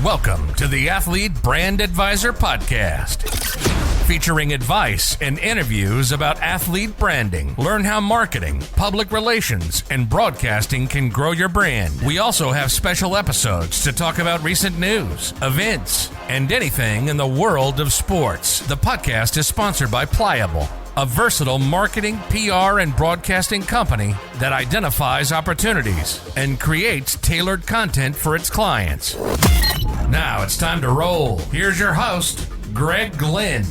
Welcome to the Athlete Brand Advisor Podcast, featuring advice and interviews about athlete branding. Learn how marketing, public relations, and broadcasting can grow your brand. We also have special episodes to talk about recent news, events, and anything in the world of sports. The podcast is sponsored by Pliable, a versatile marketing, PR, and broadcasting company that identifies opportunities and creates tailored content for its clients. Now it's time to roll. Here's your host, Greg Glenn.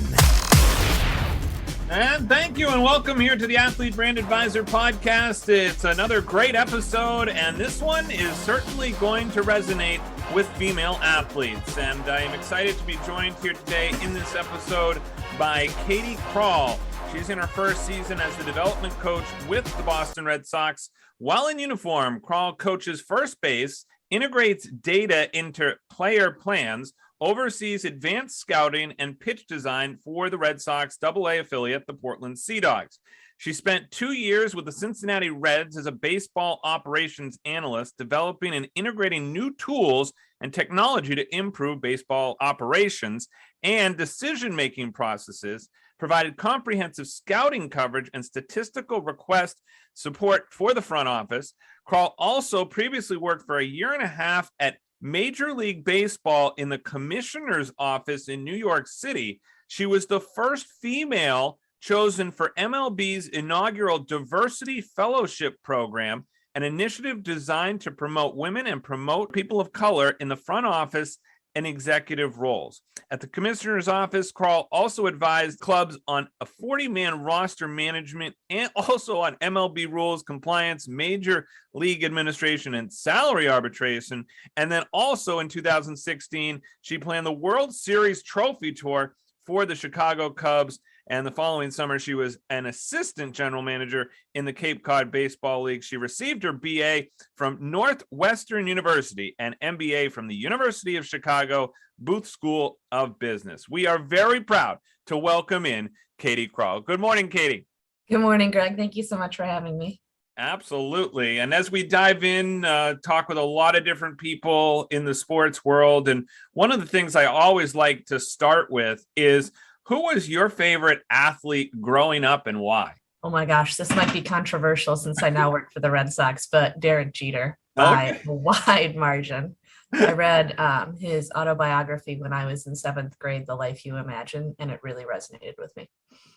And thank you and welcome here to the Athlete Brand Advisor Podcast. It's another great episode, and this one is certainly going to resonate with female athletes. And I am excited to be joined here today in this episode by Katie Krall. She's in her first season as the development coach with the Boston Red Sox. While in uniform, Krall coaches first base, integrates data into player plans, oversees advanced scouting and pitch design for the Red Sox AA affiliate, the Portland Sea Dogs. She spent 2 years with the Cincinnati Reds as a baseball operations analyst, developing and integrating new tools and technology to improve baseball operations and decision-making processes, provided comprehensive scouting coverage and statistical request support for the front office. Krall also previously worked for a year and a half at Major League Baseball in the commissioner's office in New York City. She was the first female chosen for MLB's inaugural Diversity Fellowship program, an initiative designed to promote women and promote people of color in the front office and executive roles. At the commissioner's office, Krall also advised clubs on a 40-man roster management and also on MLB rules, compliance, major league administration, and salary arbitration. And then also in 2016, she planned the World Series trophy tour for the Chicago Cubs. And the following summer, she was an assistant general manager in the Cape Cod Baseball League. She received her BA from Northwestern University and MBA from the University of Chicago Booth School of Business. We are very proud to welcome in Katie Krall. Good morning, Katie. Good morning, Greg. Thank you so much for having me. Absolutely. And as we dive in, talk with a lot of different people in the sports world. And one of the things I always like to start with is, who was your favorite athlete growing up and why? Oh my gosh, this might be controversial since I now work for the Red Sox, but Derek Jeter by a wide margin. I read his autobiography when I was in 7th grade, The Life You Imagine, and it really resonated with me.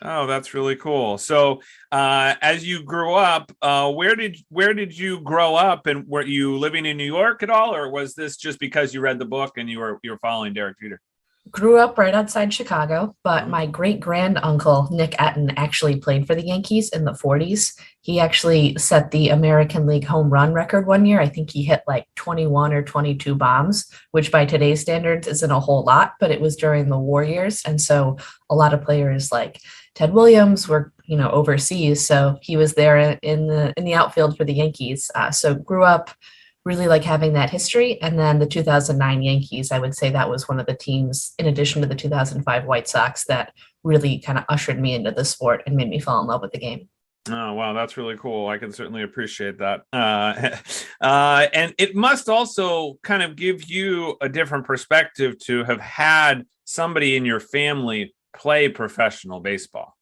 Oh, that's really cool. So as you grew up, where did you grow up, and were you living in New York at all, or was this just because you read the book and you were following Derek Jeter? Grew up right outside Chicago, but my great-grand-uncle, Nick Etten, actually played for the Yankees in the 40s. He actually set the American League home run record one year. I think he hit like 21 or 22 bombs, which by today's standards isn't a whole lot, but it was during the war years. And so a lot of players like Ted Williams were, overseas. So he was there in the outfield for the Yankees. So grew up really like having that history. And then the 2009 Yankees, I would say that was one of the teams, in addition to the 2005 White Sox, that really kind of ushered me into the sport and made me fall in love with the game. Oh, wow. That's really cool. I can certainly appreciate that. And it must also kind of give you a different perspective to have had somebody in your family play professional baseball.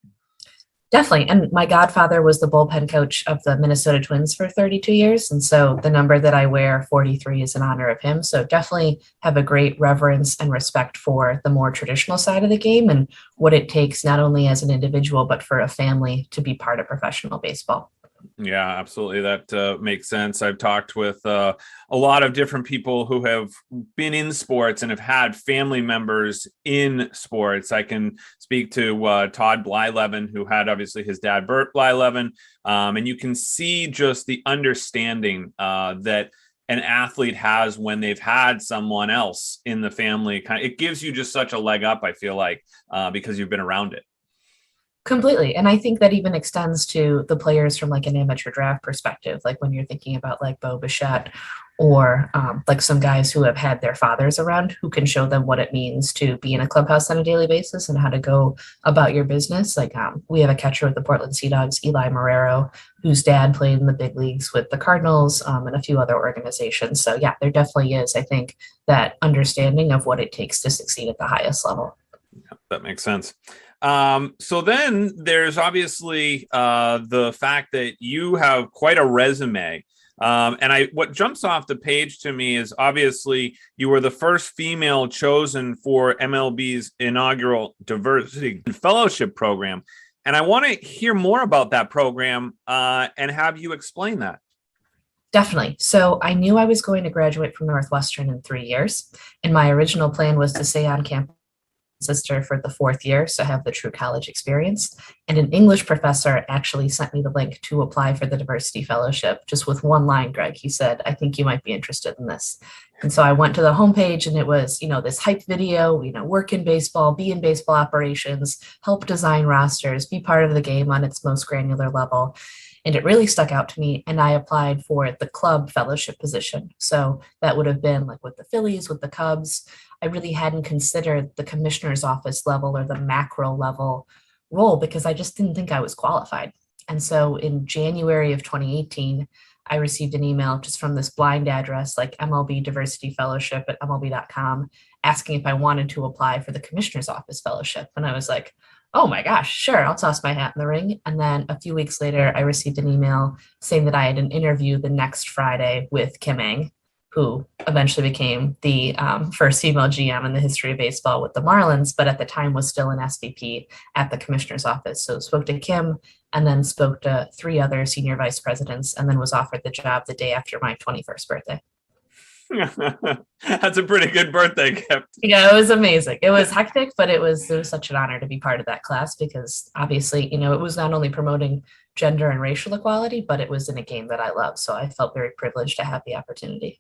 Definitely. And my godfather was the bullpen coach of the Minnesota Twins for 32 years. And so the number that I wear, 43, is in honor of him. So definitely have a great reverence and respect for the more traditional side of the game and what it takes not only as an individual, but for a family to be part of professional baseball. Yeah, absolutely. That makes sense. I've talked with a lot of different people who have been in sports and have had family members in sports. I can speak to Todd Blyleven, who had obviously his dad, Bert Blyleven. And you can see just the understanding that an athlete has when they've had someone else in the family. It gives you just such a leg up, I feel like, because you've been around it. Completely. And I think that even extends to the players from like an amateur draft perspective, like when you're thinking about like Bo Bichette or like some guys who have had their fathers around who can show them what it means to be in a clubhouse on a daily basis and how to go about your business. Like we have a catcher with the Portland Sea Dogs, Eli Marrero, whose dad played in the big leagues with the Cardinals and a few other organizations. So yeah, there definitely is, I think, that understanding of what it takes to succeed at the highest level. Yeah, that makes sense. So then there's obviously the fact that you have quite a resume. And what jumps off the page to me is obviously you were the first female chosen for MLB's inaugural Diversity Fellowship program. And I want to hear more about that program and have you explain that. Definitely. So I knew I was going to graduate from Northwestern in 3 years. And my original plan was to stay on campus sister for the 4th year, so have the true college experience. And an English professor actually sent me the link to apply for the Diversity Fellowship, just with one line, Greg. He said, I think you might be interested in this. And so I went to the homepage and it was, this hype video, work in baseball, be in baseball operations, help design rosters, be part of the game on its most granular level. And it really stuck out to me. And I applied for the club fellowship position. So that would have been like with the Phillies, with the Cubs. I really hadn't considered the commissioner's office level or the macro level role because I just didn't think I was qualified. And so in January of 2018, I received an email just from this blind address, like MLB Diversity Fellowship at MLB.com, asking if I wanted to apply for the commissioner's office fellowship. And I was like, oh my gosh, sure, I'll toss my hat in the ring. And then a few weeks later, I received an email saying that I had an interview the next Friday with Kim Ng, who eventually became the first female GM in the history of baseball with the Marlins, but at the time was still an SVP at the commissioner's office. So spoke to Kim and then spoke to 3 other senior vice presidents and then was offered the job the day after my 21st birthday. That's a pretty good birthday gift. Yeah, it was amazing. It was hectic, but it was such an honor to be part of that class because obviously, it was not only promoting gender and racial equality, but it was in a game that I love. So I felt very privileged to have the opportunity.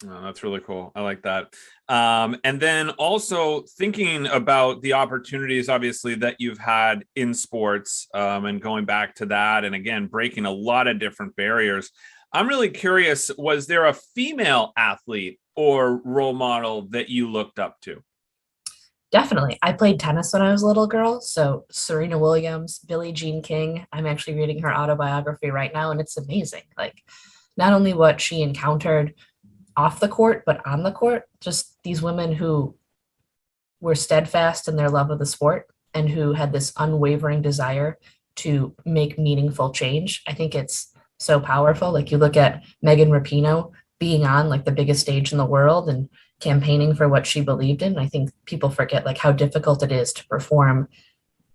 Oh, that's really cool. I like that. And then also thinking about the opportunities, obviously, that you've had in sports and going back to that. And again, breaking a lot of different barriers. I'm really curious, was there a female athlete or role model that you looked up to? Definitely. I played tennis when I was a little girl. So Serena Williams, Billie Jean King, I'm actually reading her autobiography right now. And it's amazing. Like not only what she encountered off the court, but on the court, just these women who were steadfast in their love of the sport and who had this unwavering desire to make meaningful change. I think it's so powerful. Like you look at Megan Rapinoe being on like the biggest stage in the world and campaigning for what she believed in. I think people forget like how difficult it is to perform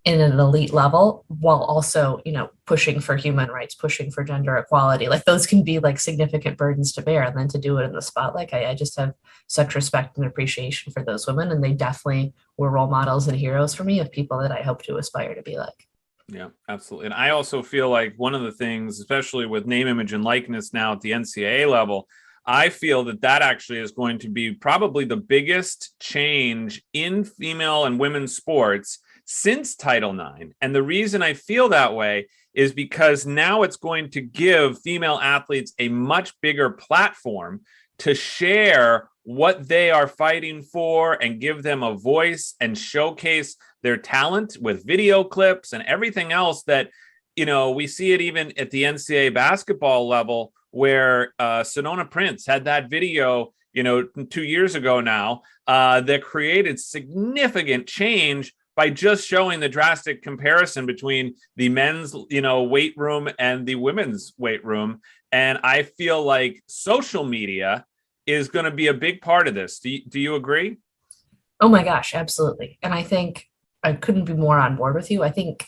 in an elite level while also, pushing for human rights, pushing for gender equality. Like those can be like significant burdens to bear. And then to do it in the spotlight, I just have such respect and appreciation for those women. And they definitely were role models and heroes for me of people that I hope to aspire to be like. Yeah, absolutely. And I also feel like one of the things, especially with name, image, and likeness now at the NCAA level, I feel that actually is going to be probably the biggest change in female and women's sports since Title IX. And the reason I feel that way is because now it's going to give female athletes a much bigger platform to share what they are fighting for and give them a voice and showcase their talent with video clips and everything else that, we see it even at the NCAA basketball level where Sonona Prince had that video, 2 years ago now, that created significant change by just showing the drastic comparison between the men's, weight room and the women's weight room. And I feel like social media is going to be a big part of this. Do you agree? Oh my gosh, absolutely. And I think I couldn't be more on board with you. I think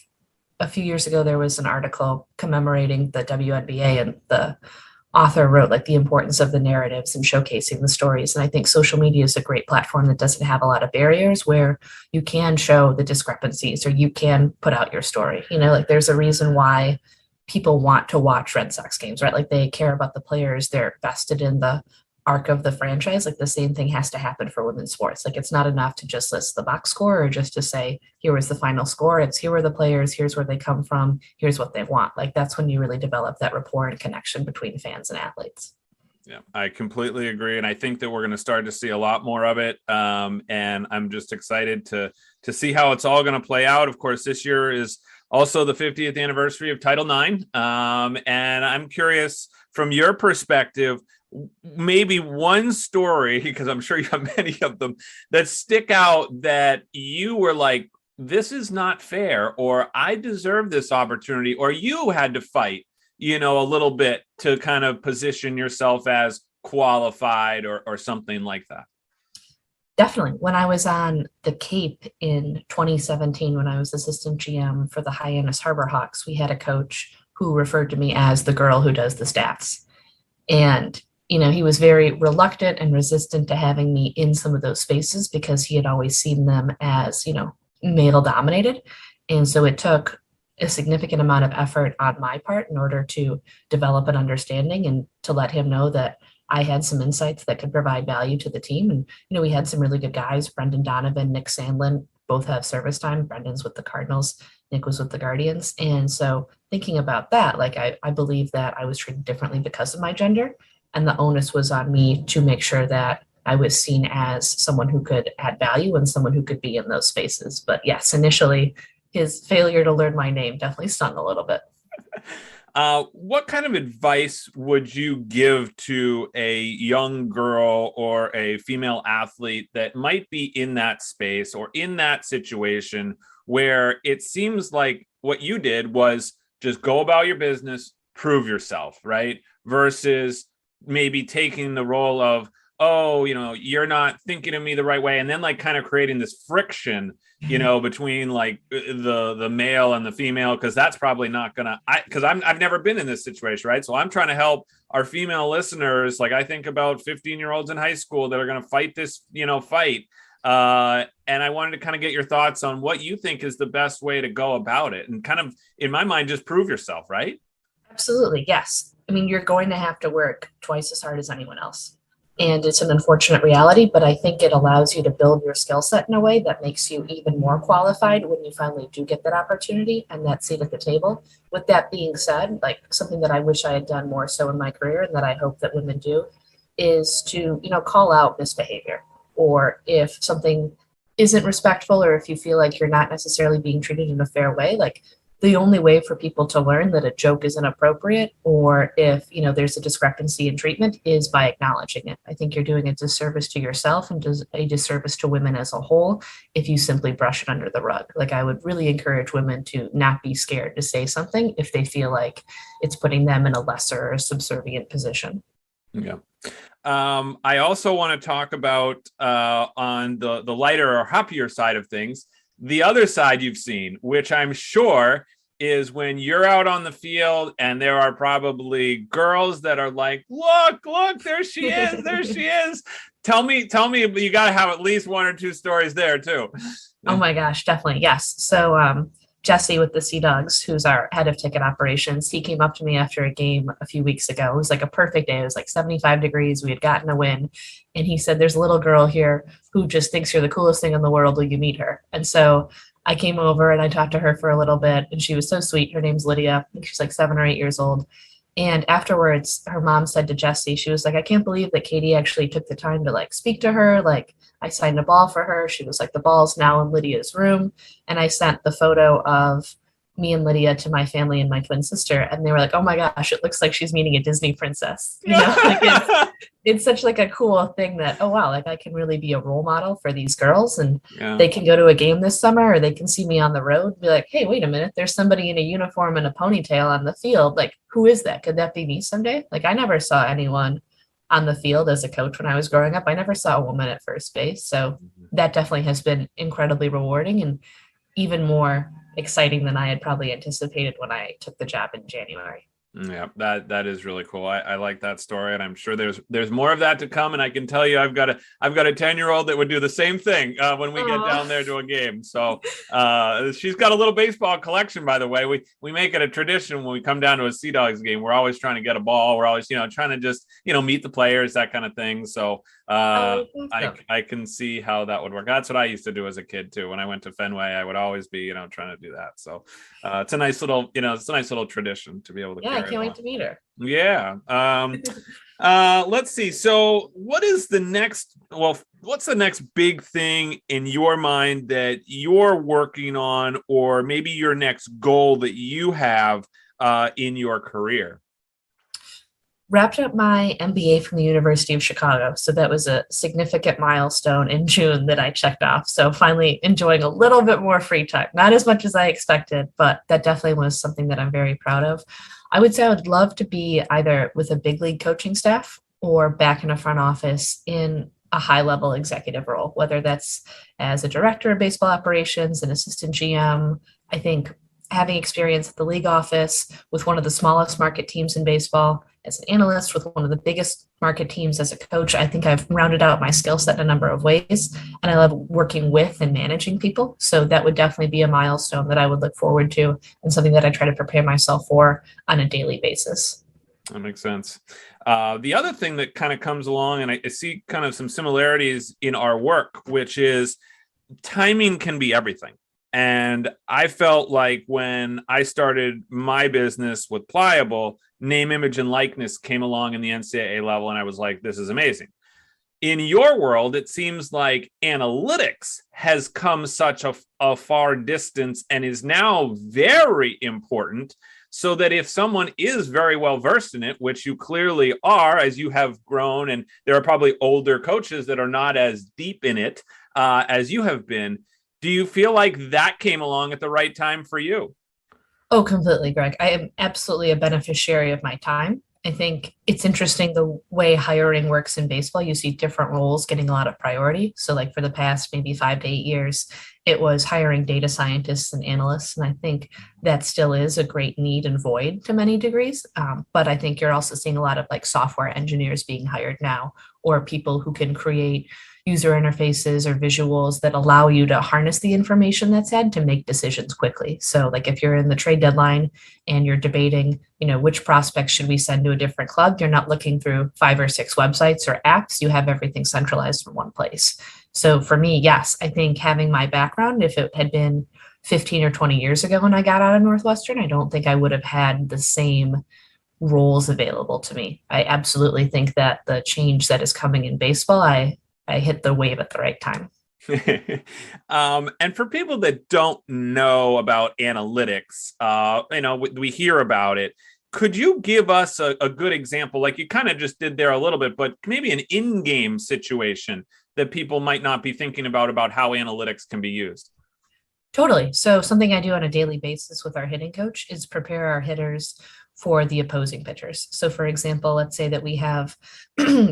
a few years ago, there was an article commemorating the WNBA and the author wrote like the importance of the narratives and showcasing the stories. And I think social media is a great platform that doesn't have a lot of barriers where you can show the discrepancies or you can put out your story. Like there's a reason why people want to watch Red Sox games, right? Like they care about the players, they're vested in the arc of the franchise, like the same thing has to happen for women's sports. Like it's not enough to just list the box score or just to say, here was the final score. It's here were the players, here's where they come from, here's what they want. Like that's when you really develop that rapport and connection between fans and athletes. Yeah, I completely agree. And I think that we're going to start to see a lot more of it. And I'm just excited to see how it's all going to play out. Of course, this year is also the 50th anniversary of Title IX. And I'm curious from your perspective, maybe one story, because I'm sure you have many of them, that stick out that you were like, this is not fair, or I deserve this opportunity, or you had to fight, a little bit to kind of position yourself as qualified or something like that. Definitely. When I was on the Cape in 2017, when I was assistant GM for the Hyannis Harbor Hawks, we had a coach who referred to me as the girl who does the stats. And he was very reluctant and resistant to having me in some of those spaces because he had always seen them as, male dominated. And so it took a significant amount of effort on my part in order to develop an understanding and to let him know that I had some insights that could provide value to the team. And, we had some really good guys, Brendan Donovan, Nick Sandlin, both have service time. Brendan's with the Cardinals, Nick was with the Guardians. And so thinking about that, like I believe that I was treated differently because of my gender. And the onus was on me to make sure that I was seen as someone who could add value and someone who could be in those spaces. But yes, initially, his failure to learn my name definitely stung a little bit. What kind of advice would you give to a young girl or a female athlete that might be in that space or in that situation where it seems like what you did was just go about your business, prove yourself, right? Versus maybe taking the role of, oh, you're not thinking of me the right way. And then like kind of creating this friction, between like the male and the female, because that's probably not gonna, because I've never been in this situation, right? So I'm trying to help our female listeners. Like I think about 15-year-olds in high school that are going to fight this, fight. And I wanted to kind of get your thoughts on what you think is the best way to go about it. And kind of, in my mind, just prove yourself, right? Absolutely. Yes. I mean, you're going to have to work twice as hard as anyone else. And it's an unfortunate reality, but I think it allows you to build your skill set in a way that makes you even more qualified when you finally do get that opportunity and that seat at the table. With that being said, like something that I wish I had done more so in my career and that I hope that women do is to, call out misbehavior, or if something isn't respectful, or if you feel like you're not necessarily being treated in a fair way, like the only way for people to learn that a joke is inappropriate, or if, there's a discrepancy in treatment, is by acknowledging it. I think you're doing a disservice to yourself and a disservice to women as a whole if you simply brush it under the rug. Like I would really encourage women to not be scared to say something if they feel like it's putting them in a lesser or subservient position. Yeah. I also want to talk about on the lighter or happier side of things, the other side you've seen, which I'm sure is when you're out on the field and there are probably girls that are like, look, there she is. Tell me, you got to have at least one or two stories there too. Oh my gosh, definitely. Yes. So Jesse with the Sea Dogs, who's our head of ticket operations, he came up to me after a game a few weeks ago. It was like a perfect day. It was like 75 degrees. We had gotten a win. And he said, there's a little girl here who just thinks you're the coolest thing in the world. Will you meet her? And so I came over and I talked to her for a little bit, and she was so sweet. Her name's Lydia. I think she's like 7 or 8 years old. And afterwards, her mom said to Jesse, she was like, I can't believe that Katie actually took the time to like speak to her. Like I signed a ball for her. She was like, the ball's now in Lydia's room. And I sent the photo of me and Lydia to my family and my twin sister. And they were like, oh my gosh, it looks like she's meeting a Disney princess. Like it's such like a cool thing that, oh wow, like I can really be a role model for these girls, and they can go to a game this summer, or they can see me on the road and be like, hey, wait a minute, there's somebody in a uniform and a ponytail on the field. Like, who is that? Could that be me someday? Like I never saw anyone on the field as a coach when I was growing up. I never saw a woman at first base. So that definitely has been incredibly rewarding and even more exciting than I had probably anticipated when I took the job in January. Yeah, that is really cool. I like that story, and I'm sure there's more of that to come. And I can tell you, I've got a 10-year-old that would do the same thing when we get down there to a game. So she's got a little baseball collection, by the way. We make it a tradition when we come down to a Sea Dogs game. We're always trying to get a ball. We're always trying to just meet the players, that kind of thing. So I can see how that would work. That's what I used to do as a kid too. When I went to Fenway, I would always be trying to do that. So it's a nice little tradition to be able to. Yeah, I can't wait to meet her. Yeah. Let's see. So what's the next big thing in your mind that you're working on, or maybe your next goal that you have in your career? Wrapped up my MBA from the University of Chicago. So that was a significant milestone in June that I checked off. So finally enjoying a little bit more free time, not as much as I expected, but that definitely was something that I'm very proud of. I would say I would love to be either with a big league coaching staff or back in a front office in a high level executive role, whether that's as a director of baseball operations, an assistant GM. I think having experience at the league office with one of the smallest market teams in baseball, as an analyst with one of the biggest market teams as a coach, I think I've rounded out my skill set in a number of ways, and I love working with and managing people. So that would definitely be a milestone that I would look forward to, and something that I try to prepare myself for on a daily basis. That makes sense. The other thing that kind of comes along, and I see kind of some similarities in our work, which is timing can be everything. And I felt like when I started my business with Pliable, name, image, and likeness came along in the NCAA level, and I was like, this is amazing. In your world, it seems like analytics has come such a far distance and is now very important, so that if someone is very well versed in it, which you clearly are as you have grown, and there are probably older coaches that are not as deep in it as you have been, do you feel like that came along at the right time for you? Oh, completely, Greg. I am absolutely a beneficiary of my time. I think it's interesting the way hiring works in baseball. You see different roles getting a lot of priority. So like for the past maybe 5 to 8 years, it was hiring data scientists and analysts. And I think that still is a great need and void to many degrees. But I think you're also seeing a lot of like software engineers being hired now, or people who can create user interfaces or visuals that allow you to harness the information that's had to make decisions quickly. So like if you're in the trade deadline and you're debating, which prospects should we send to a different club, you're not looking through 5 or 6 websites or apps. You have everything centralized in one place. So for me, yes, I think having my background, if it had been 15 or 20 years ago when I got out of Northwestern, I don't think I would have had the same roles available to me. I absolutely think that the change that is coming in baseball, I hit the wave at the right time. And for people that don't know about analytics, we hear about it. Could you give us a good example, like you kind of just did there a little bit, but maybe an in-game situation that people might not be thinking about how analytics can be used? Totally. So something I do on a daily basis with our hitting coach is prepare our hitters for the opposing pitchers. So for example, let's say that we have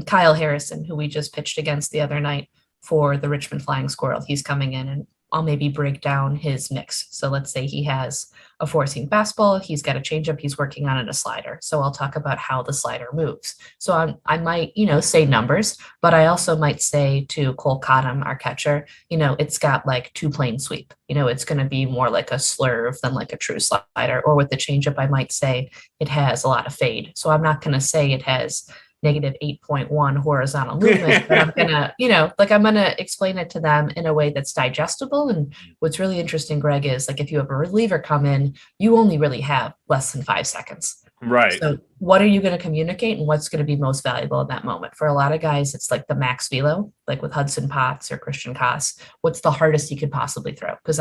Kyle Harrison, who we just pitched against the other night for the Richmond Flying Squirrel. He's coming in, and I'll maybe break down his mix. So let's say he has a 4-seam fastball, he's got a changeup, he's working on it, a slider. So I'll talk about how the slider moves. So I might, say numbers, but I also might say to Cole Cottom, our catcher, it's got like 2-plane sweep. It's going to be more like a slurve than like a true slider. Or with the changeup, I might say it has a lot of fade. So I'm not going to say it has negative 8.1 horizontal movement, but I'm gonna explain it to them in a way that's digestible. And what's really interesting, Greg, is like if you have a reliever come in, you only really have less than 5 seconds. Right. So what are you going to communicate, and what's going to be most valuable in that moment? For a lot of guys, it's like the max velo, like with Hudson Potts or Christian Koss. What's the hardest he could possibly throw? Because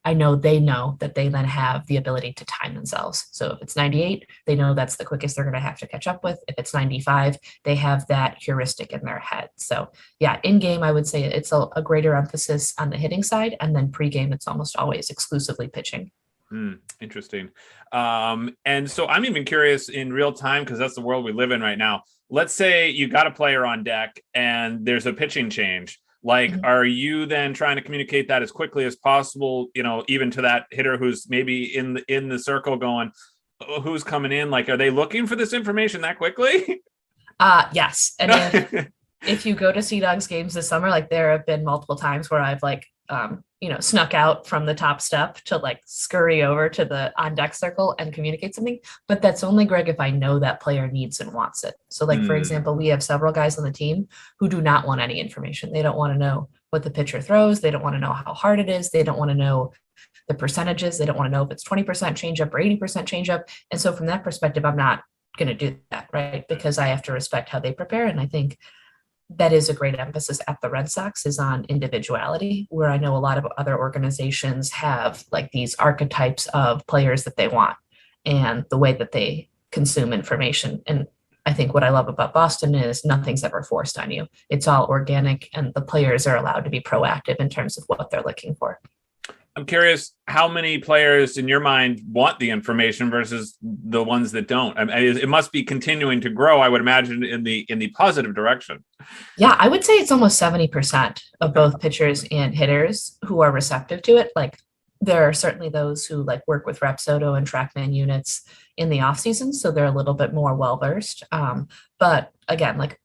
I know they know that they then have the ability to time themselves. So if it's 98, they know that's the quickest they're going to have to catch up with. If it's 95, they have that heuristic in their head. So yeah, in game, I would say it's a greater emphasis on the hitting side. And then pre-game, it's almost always exclusively pitching. Interesting. And so I'm even curious in real time, because that's the world we live in right now. Let's say you got a player on deck and there's a pitching change. Like, are you then trying to communicate that as quickly as possible, even to that hitter who's maybe in the circle going, who's coming in? Like, are they looking for this information that quickly? Yes. And if you go to Sea Dogs games this summer, like there have been multiple times where I've like, snuck out from the top step to like scurry over to the on deck circle and communicate something. But that's only, Greg, if I know that player needs and wants it. So like, for example, we have several guys on the team who do not want any information. They don't want to know what the pitcher throws. They don't want to know how hard it is. They don't want to know the percentages. They don't want to know if it's 20% changeup or 80% changeup. And so from that perspective, I'm not going to do that, right? Because I have to respect how they prepare. And I think that is a great emphasis at the Red Sox is on individuality, where I know a lot of other organizations have like these archetypes of players that they want and the way that they consume information. And I think what I love about Boston is nothing's ever forced on you. It's all organic and the players are allowed to be proactive in terms of what they're looking for. I'm curious how many players in your mind want the information versus the ones that don't. I mean, it must be continuing to grow, I would imagine, in the positive direction. Yeah, I would say it's almost 70% of both pitchers and hitters who are receptive to it. Like there are certainly those who like work with Rapsodo and TrackMan units in the off season, so they're a little bit more well-versed. But again, like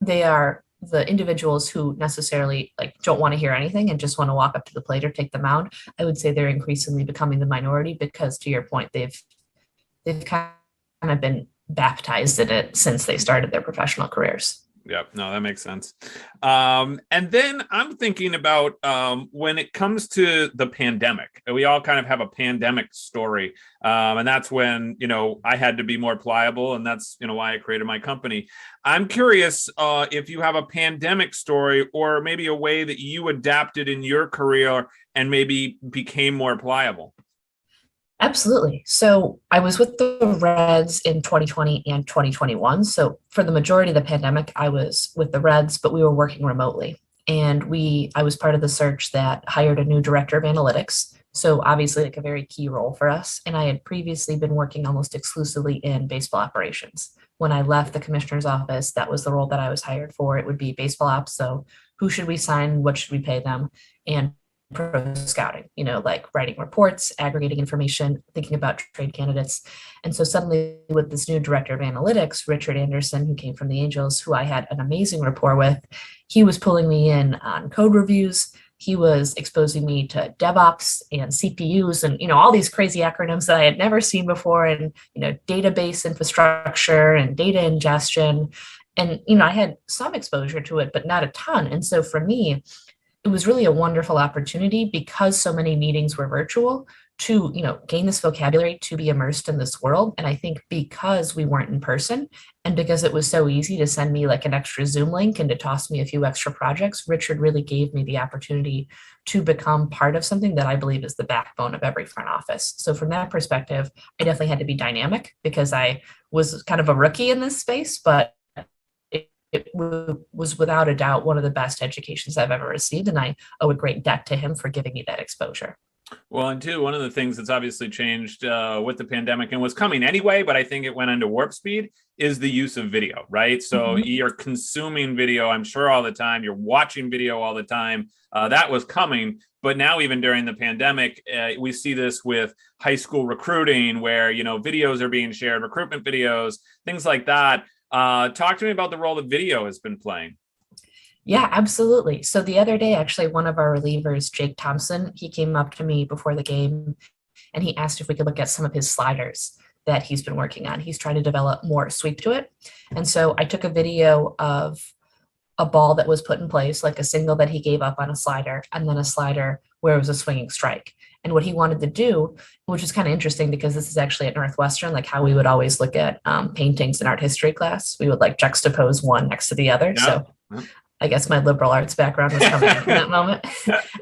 they are the individuals who necessarily like don't want to hear anything and just want to walk up to the plate or take the mound. I would say they're increasingly becoming the minority because, to your point, they've kind of been baptized in it since they started their professional careers. Yeah, no, that makes sense. And then I'm thinking about when it comes to the pandemic, we all kind of have a pandemic story. And that's when, I had to be more pliable. And that's, why I created my company. I'm curious if you have a pandemic story or maybe a way that you adapted in your career and maybe became more pliable. Absolutely. So I was with the Reds in 2020 and 2021. So for the majority of the pandemic, I was with the Reds, but we were working remotely. And I was part of the search that hired a new director of analytics. So obviously like a very key role for us. And I had previously been working almost exclusively in baseball operations. When I left the commissioner's office, that was the role that I was hired for. It would be baseball ops. So who should we sign? What should we pay them? And pro scouting, like writing reports, aggregating information, thinking about trade candidates. And so suddenly with this new director of analytics, Richard Anderson, who came from the Angels, who I had an amazing rapport with, he was pulling me in on code reviews. He was exposing me to DevOps and CPUs and, all these crazy acronyms that I had never seen before, and, database infrastructure and data ingestion. And, I had some exposure to it, but not a ton. And so for me, it was really a wonderful opportunity because so many meetings were virtual to, gain this vocabulary, to be immersed in this world. And I think because we weren't in person and because it was so easy to send me like an extra Zoom link and to toss me a few extra projects, Richard really gave me the opportunity to become part of something that I believe is the backbone of every front office. So from that perspective, I definitely had to be dynamic because I was kind of a rookie in this space, but it was without a doubt one of the best educations I've ever received. And I owe a great debt to him for giving me that exposure. Well, and two, one of the things that's obviously changed with the pandemic and was coming anyway, but I think it went into warp speed, is the use of video, right? So you're consuming video, I'm sure, all the time. You're watching video all the time. That was coming. But now, even during the pandemic, we see this with high school recruiting where, videos are being shared, recruitment videos, things like that. Talk to me about the role that video has been playing. Yeah, absolutely. So the other day, actually, one of our relievers, Jake Thompson, he came up to me before the game and he asked if we could look at some of his sliders that he's been working on. He's trying to develop more sweep to it. And so I took a video of a ball that was put in place, like a single that he gave up on a slider, and then a slider where it was a swinging strike. And what he wanted to do, which is kind of interesting because this is actually at Northwestern, like how we would always look at paintings in art history class. We would like juxtapose one next to the other. Yeah. So I guess my liberal arts background was coming in that moment.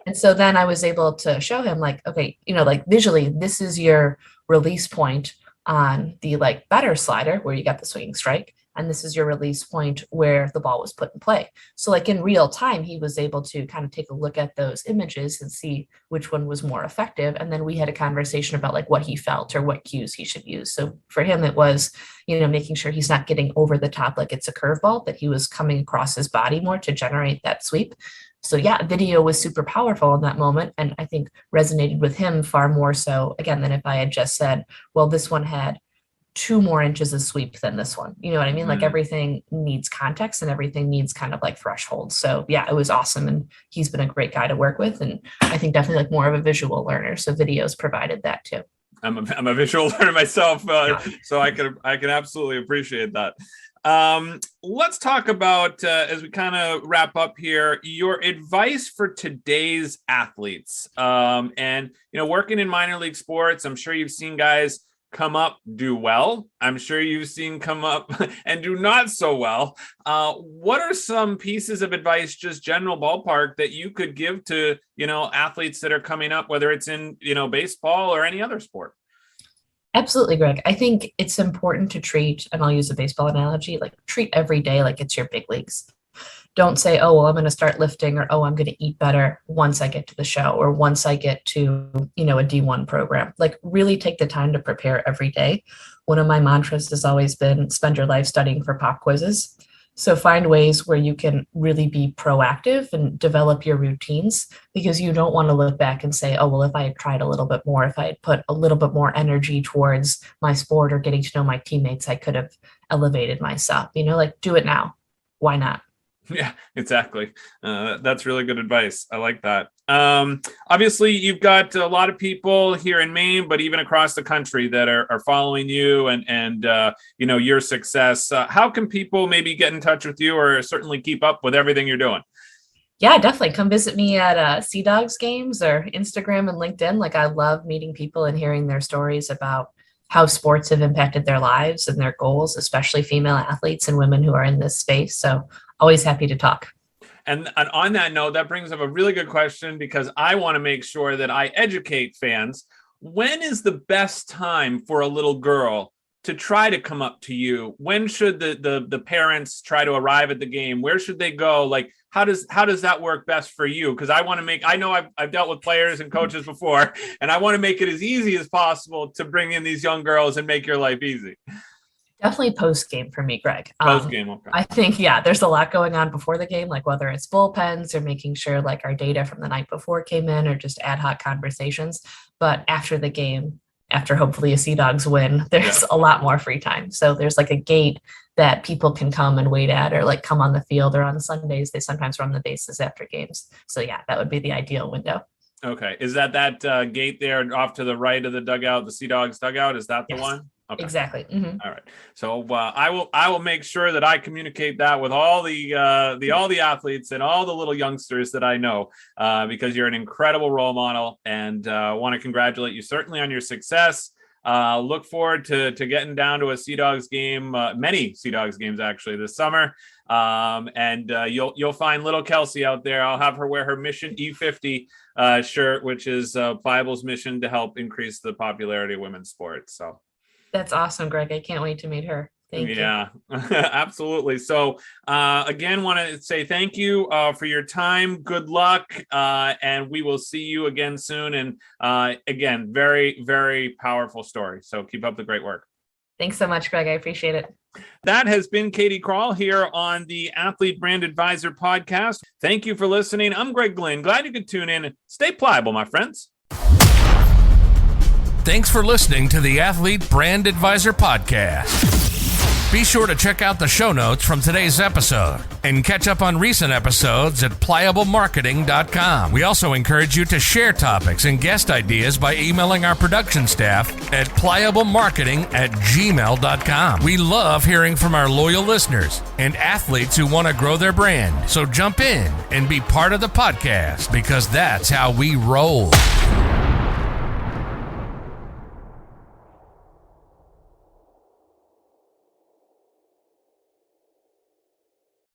And so then I was able to show him like, okay, like visually, this is your release point on the like better slider where you got the swinging strike. And this is your release point where the ball was put in play. So like in real time, he was able to kind of take a look at those images and see which one was more effective. And then we had a conversation about like what he felt or what cues he should use. So for him, it was, making sure he's not getting over the top like it's a curveball, that he was coming across his body more to generate that sweep. So yeah, video was super powerful in that moment. And I think resonated with him far more so, again, than if I had just said, well, this one had 2 more inches of sweep than this one. You know what I mean? Like everything needs context and everything needs kind of like thresholds. So yeah, it was awesome. And he's been a great guy to work with. And I think definitely like more of a visual learner. So videos provided that too. I'm a visual learner myself, so I can absolutely appreciate that. Let's talk about, as we kind of wrap up here, your advice for today's athletes. And, working in minor league sports, I'm sure you've seen guys come up, do well. I'm sure you've seen come up and do not so well. What are some pieces of advice, just general ballpark, that you could give to, athletes that are coming up, whether it's in, baseball or any other sport? Absolutely, Greg. I think it's important to treat, and I'll use a baseball analogy, like treat every day like it's your big leagues. Don't say, oh, well, I'm going to start lifting, or, oh, I'm going to eat better once I get to the show, or once I get to, a D1 program. Like really take the time to prepare every day. One of my mantras has always been spend your life studying for pop quizzes. So find ways where you can really be proactive and develop your routines, because you don't want to look back and say, oh, well, if I had tried a little bit more, if I had put a little bit more energy towards my sport or getting to know my teammates, I could have elevated myself. Like do it now. Why not? Yeah, exactly. That's really good advice. I like that. Obviously, you've got a lot of people here in Maine, but even across the country that are following you and your success. How can people maybe get in touch with you, or certainly keep up with everything you're doing? Yeah, definitely. Come visit me at Sea Dogs games or Instagram and LinkedIn. Like I love meeting people and hearing their stories about how sports have impacted their lives and their goals, especially female athletes and women who are in this space. So always happy to talk. And on that note, that brings up a really good question, because I want to make sure that I educate fans. When is the best time for a little girl to try to come up to you? When should the parents try to arrive at the game? Where should they go? Like, how does that work best for you? Because I know I've dealt with players and coaches before, and I want to make it as easy as possible to bring in these young girls and make your life easy. Definitely post game for me, Greg. Post game, okay. I think, there's a lot going on before the game, like whether it's bullpens or making sure like our data from the night before came in, or just ad hoc conversations. But after the game, after hopefully a Sea Dogs win, there's a lot more free time. So there's like a gate that people can come and wait at, or like come on the field, or on Sundays, they sometimes run the bases after games. So yeah, that would be the ideal window. Okay. Is that gate there off to the right of the dugout, the Sea Dogs dugout? Is that the one? Okay. Exactly. Mm-hmm. All right. So I will make sure that I communicate that with all the athletes and all the little youngsters that I know, because you're an incredible role model, and want to congratulate you certainly on your success. Look forward to getting down to a Sea Dogs game, many Sea Dogs games actually this summer. And you'll find little Kelsey out there. I'll have her wear her Mission E50 shirt, which is Pliable's mission to help increase the popularity of women's sports. So. That's awesome, Greg. I can't wait to meet her. Thank you. Yeah, absolutely. So again, want to say thank you for your time. Good luck. And we will see you again soon. And again, very, very powerful story. So keep up the great work. Thanks so much, Greg. I appreciate it. That has been Katie Krall here on the Athlete Brand Advisor podcast. Thank you for listening. I'm Greg Glynn. Glad you could tune in. Stay pliable, my friends. Thanks for listening to the Athlete Brand Advisor podcast. Be sure to check out the show notes from today's episode and catch up on recent episodes at pliablemarketing.com. We also encourage you to share topics and guest ideas by emailing our production staff at pliablemarketing@gmail.com. We love hearing from our loyal listeners and athletes who want to grow their brand. So jump in and be part of the podcast, because that's how we roll.